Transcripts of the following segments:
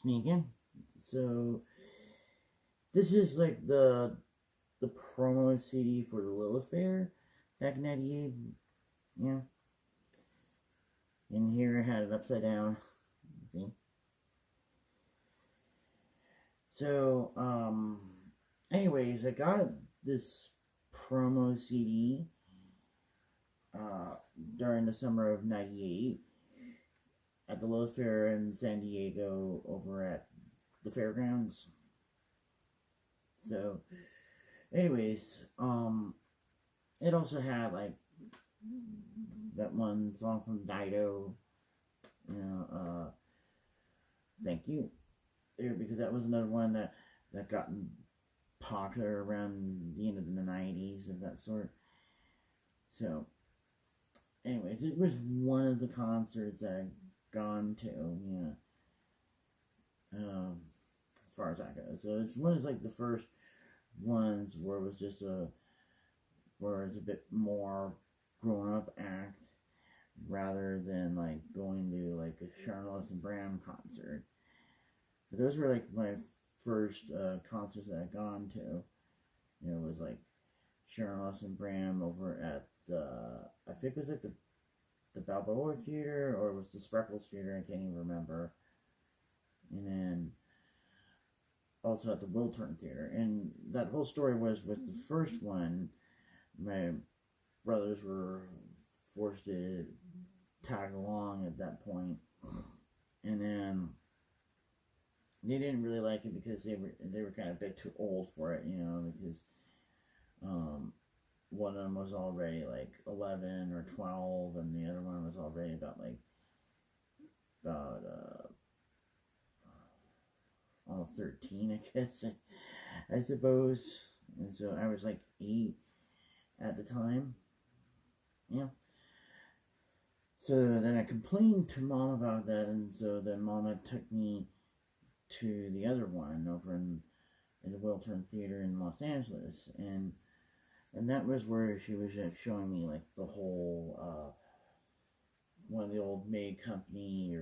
It's me again. So this is like the promo CD for the Lilith Fair back in '98. Yeah, and here I had it upside down. See. So anyways, I got this promo CD during the summer of '98 at the Lilith Fair in San Diego over at the fairgrounds. So, anyways, it also had like that one song from Dido, Thank You, there, because that was another one that got popular around the end of the '90s of that sort. So, anyways, it was one of the concerts that I'd gone to, as far as that goes. So it's one of like the first ones where it was just where it's a bit more grown up act rather than like going to like a Sharon Lewis and Bram concert. But those were like my first concerts that I'd gone to. It was like Sharon Lewis and Bram over at I think it was like the Balboa Theater, or it was the Spreckles Theater, I can't even remember. And then also at the Wiltern Theater. And that whole story was with the first one, my brothers were forced to tag along at that point. And then they didn't really like it because they were kind of a bit too old for it, because one of them was already like 11 or 12, and the other one was already about 13, I guess, I suppose. And so I was like 8 at the time. Yeah. So then I complained to Mom about that, and so then Mama took me to the other one over in the Wiltern Theater in Los Angeles, and that was where she was showing me like the whole one of the old May Company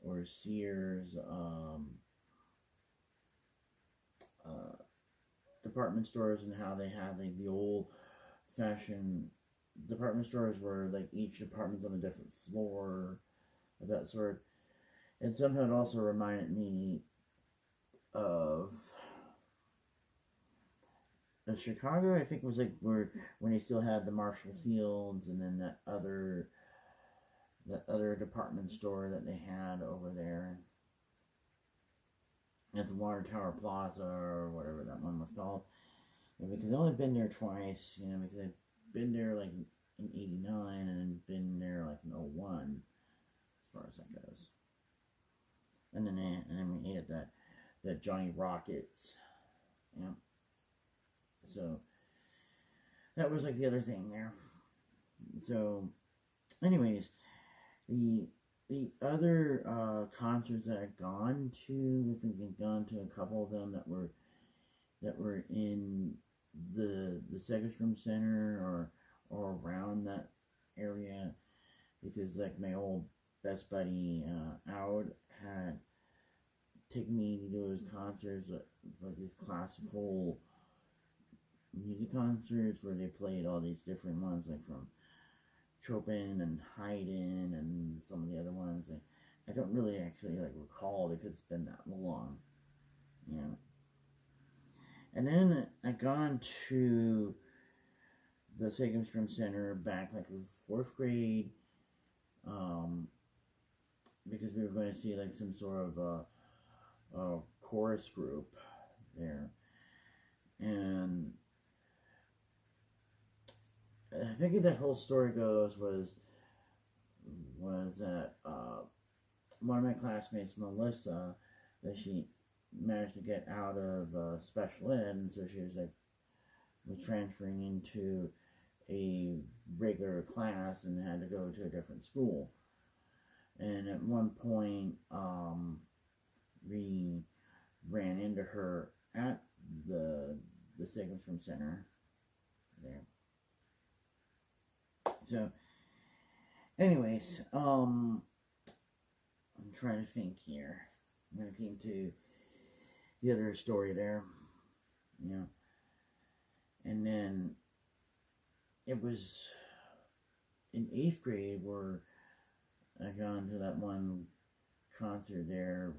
or Sears department stores, and how they had like the old fashioned department stores where like each department's on a different floor of that sort. And somehow it also reminded me of Chicago. I think it was like where when they still had the Marshall Fields, and then that other department store that they had over there at the Water Tower Plaza, or whatever that one was called. Because I've only been there twice, because I've been there like in '89 and been there like in '01, as far as that goes. And then we ate at that Johnny Rockets. Yeah. So that was like the other thing there. So, anyways, the other concerts that I've gone to, I think I've gone to a couple of them that were in the Segerstrom Center or around that area, because like my old best buddy Howard had taken me to those concerts, like these classical music concerts where they played all these different ones, like from Chopin and Haydn and some of the other ones. I don't really actually like recall because it's been that long. And then I gone to the Segerstrom Center back like in 4th grade, because we were going to see like some sort of a chorus group there. And I think that whole story goes was that one of my classmates, Melissa, that she managed to get out of special ed, and so she was transferring into a regular class and had to go to a different school. And at one point, we ran into her at the Segerstrom Center there. So, anyways, I'm trying to think here. it came to the other story there, you know. And then it was in 8th grade where I got into that one concert there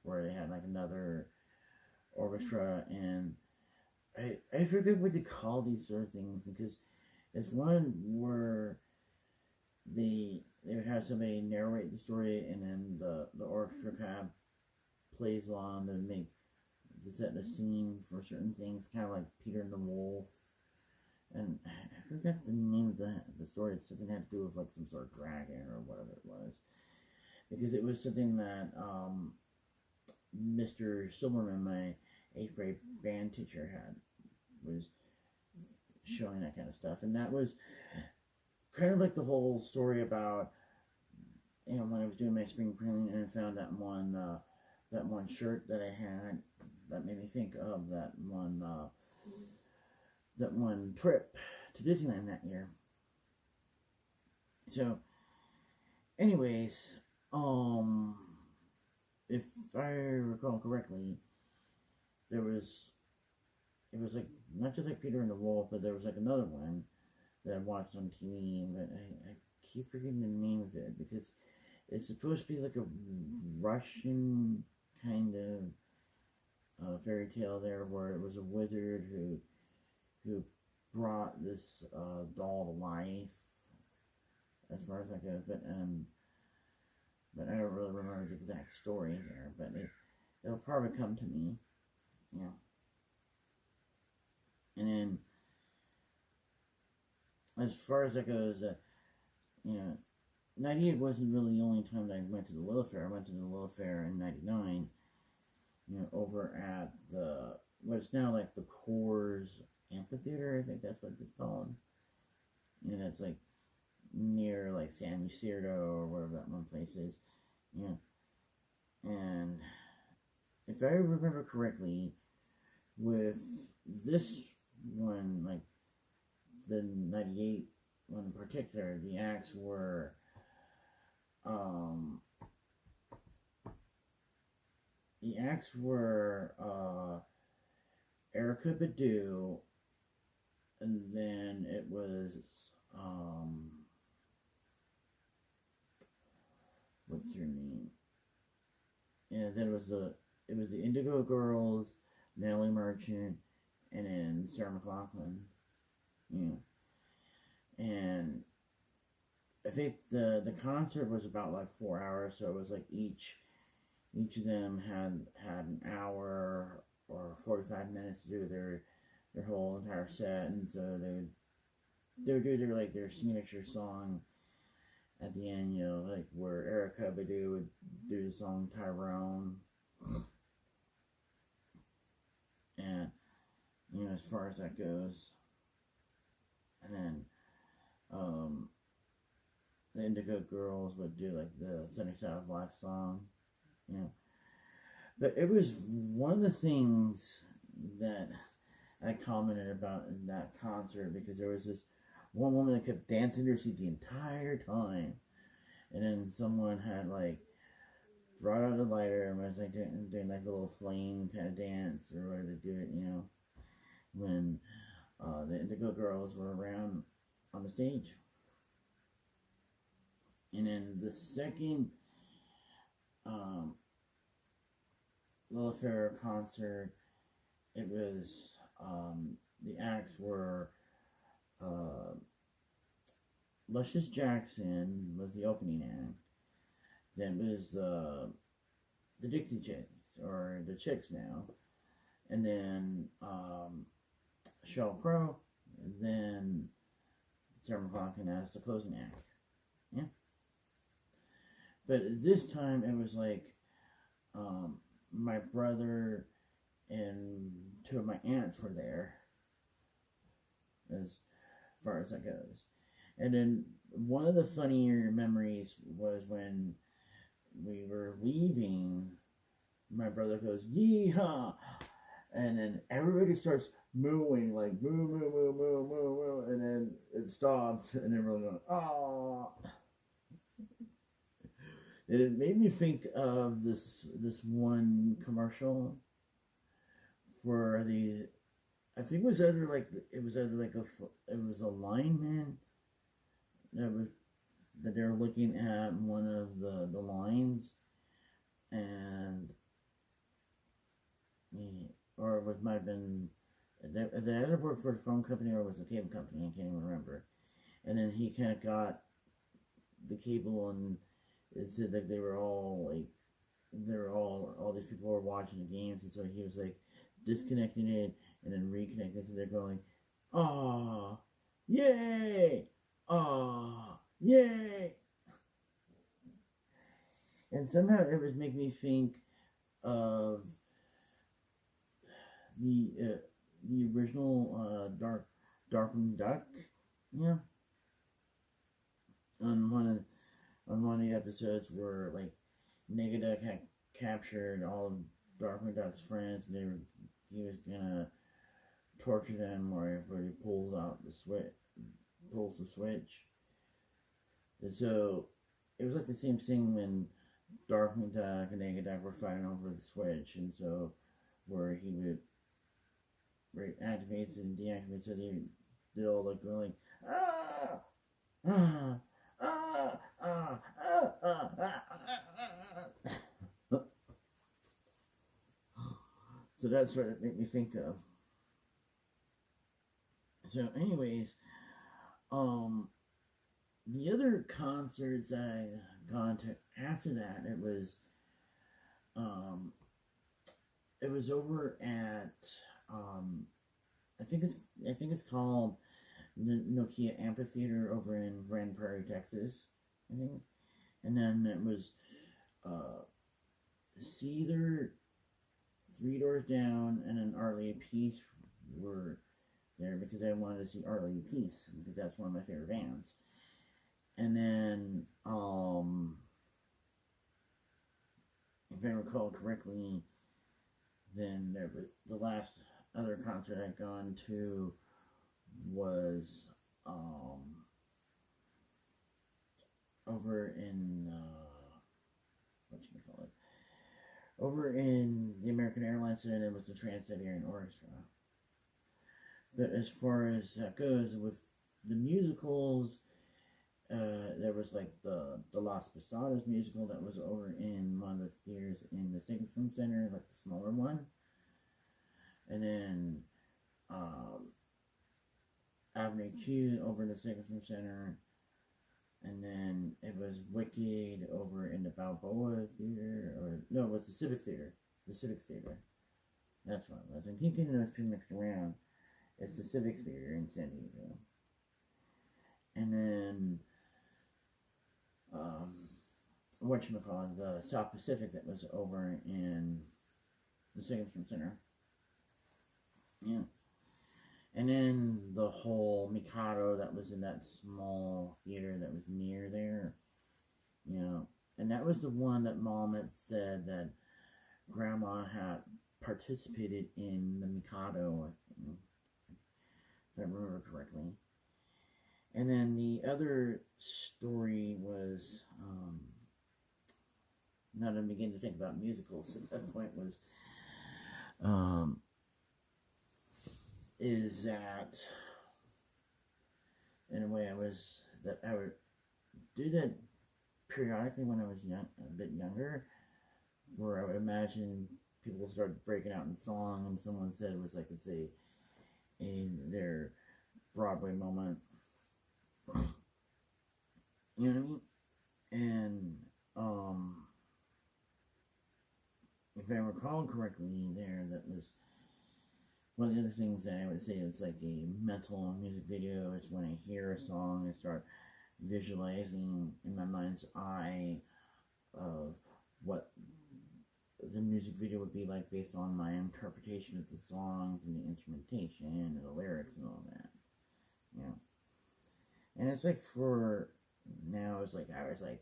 where they had like another orchestra, and I forget what they call these sort of things, because it's one where they would have somebody narrate the story, and then the orchestra kind of plays along to make to set the scene for certain things, kind of like Peter and the Wolf. And I forgot the name of the story. It's something that had to do with like some sort of dragon or whatever it was, because it was something that Mr. Silverman, my 8th grade band teacher, was showing that kind of stuff. And that was kind of like the whole story about, you know, when I was doing my spring cleaning and I found that one shirt that I had that made me think of that one trip to Disneyland that year. So anyways, if I recall correctly, it was like not just like Peter and the Wolf, but there was like another one that I watched on TV, but I keep forgetting the name of it, because it's supposed to be like a Russian kind of fairy tale there, where it was a wizard who brought this doll to life, as far as I go. But I don't really remember the exact story there. But it'll probably come to me, you know. And then, as far as that goes, you know, 98 wasn't really the only time that I went to the Lilith Fair. I went to the Lilith Fair in 99, you know, over at what's now like the Coors Amphitheater, I think that's what it's called. You know, that's like near like San Lucido or wherever that one place is. You know, and if I remember correctly, with this one, like the 98 one in particular, the acts were Erykah Badu, and then it was what's her name? And then it was the Indigo Girls, Nellie Merchant, and then Sarah McLachlan. Yeah. And I think the concert was about like 4 hours, so it was like each of them had an hour or 45 minutes to do their whole entire set, and so they would do their signature song at the end, you know, like where Erykah Badu would do the song Tyrone. And, you know, as far as that goes. And then, the Indigo Girls would do like the Sunny Side of Life song, you know. But it was one of the things that I commented about in that concert, because there was this one woman that kept dancing to her seat the entire time, and then someone had like brought out a lighter and was like doing like a little flame kind of dance or whatever they do it, you know, when the Indigo Girls were around on the stage. And then the second Lilith Fair concert, it was the acts were Luscious Jackson was the opening act. Then was the Dixie Chicks, or the Chicks now, and then Sheryl Crow, and then Sarah McLachlan as the closing act. Yeah. But this time it was like my brother and two of my aunts were there, as far as that goes. And then one of the funnier memories was when we were leaving, my brother goes, "Yeehaw!" And then everybody starts mooing, like moo, moo, moo, moo, moo, moo, and then it stopped, and everyone going, "Oh!" it made me think of this one commercial where I think it was either like it was a lineman that was that they were looking at one of the lines, and or it might have been the either worked for a phone company or it was a cable company. I can't even remember. And then he kind of got the cable, and it said that all these people were watching the games, and so he was like disconnecting it and then reconnecting. So they're going, ah, yay, ah, yay, and somehow it was making me think of the original Darkwing Duck, yeah, on one of the episodes where like Negaduck had captured all of Darkwing Duck's friends, and he was gonna torture them, where he pulls the switch, and so it was like the same thing when Darkwing Duck and Negaduck were fighting over the switch, and so where he would where it activates and deactivates, so they all like going ah ah ah ah ah ah ah. So that's what it made me think of. So, anyways, the other concerts I gone to after that, it was over at I think it's called Nokia Amphitheater over in Grand Prairie, Texas. I think, and then it was Seether, Three Doors Down, and then Arlie Peace were there because I wanted to see Arlie Peace because that's one of my favorite bands. And then, if I recall correctly, then the last other concert I'd gone to was over in over in the American Airlines, and it was the Trans-Siberian Orchestra. But as far as that goes, with the musicals, there was like the Las Posadas musical that was over in one of the theaters in the Signature Center, like the smaller one. And then Avenue Q over in the Signature Center. And then it was Wicked over in the Balboa Theater, or no, it was the Civic Theater. The Civic Theater. That's what it was. I'm thinking those two mixed around. It's the Civic Theater in San Diego. And then, whatchamacallit, the South Pacific that was over in the Signature Center. Yeah. And then the whole Mikado that was in that small theater that was near there. You know, and that was the one that Mom had said that Grandma had participated in the Mikado, if I remember correctly. And then the other story was, now that I'm beginning to think about musicals at that point, was, is that, in a way, I would do that periodically when I was a bit younger, where I would imagine people started breaking out in song, and someone said it was like their Broadway moment. You know what I mean? And if I recall correctly, that was one of the other things that I would say is like a mental music video is when I hear a song, I start visualizing in my mind's eye of what the music video would be like based on my interpretation of the songs and the instrumentation and the lyrics and all that. Yeah. And it's like for now, it's like I was like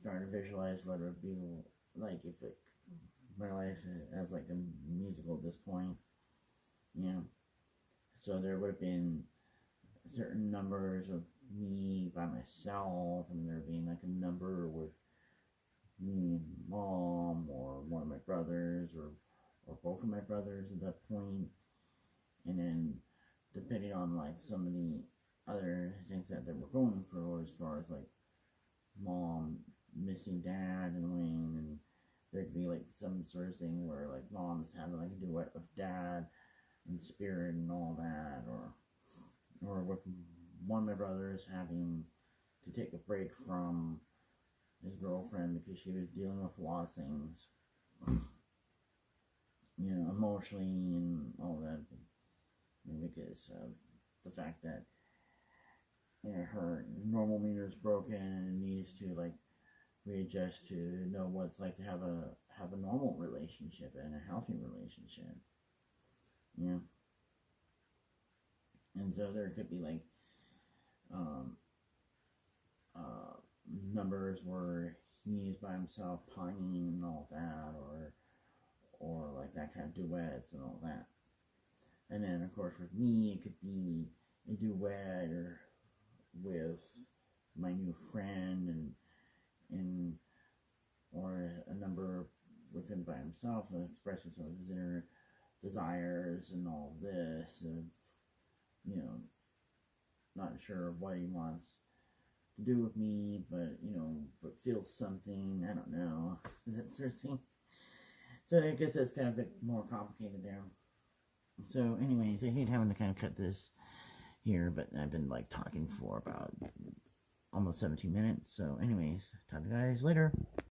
starting to visualize what it would be like if like my life as like a musical at this point. You know, so there would have been certain numbers of me by myself, and there being like a number with me and mom, or one of my brothers, or both of my brothers at that point. And then depending on like some of the other things that they were going through, as far as like mom missing dad in a way, and there could be like some sort of thing where like mom's having like a duet with dad and spirit and all that, or with one of my brothers having to take a break from his girlfriend because she was dealing with a lot of things, emotionally and all that, because of the fact that her normal meter is broken and needs to like readjust to know what it's like to have a normal relationship and a healthy relationship. Yeah. And so there could be like um, numbers where he's by himself pining and all that, or like that kind of duets and all that. And then of course with me, it could be a duet or with my new friend, and or a number with him by himself, and expressing some of his inner desires and all this of, not sure what he wants to do with me, but feels something, I don't know, that sort of thing. So I guess that's kind of a bit more complicated there. So anyways, I hate having to kind of cut this here, but I've been like talking for about almost 17 minutes. So anyways, talk to you guys later.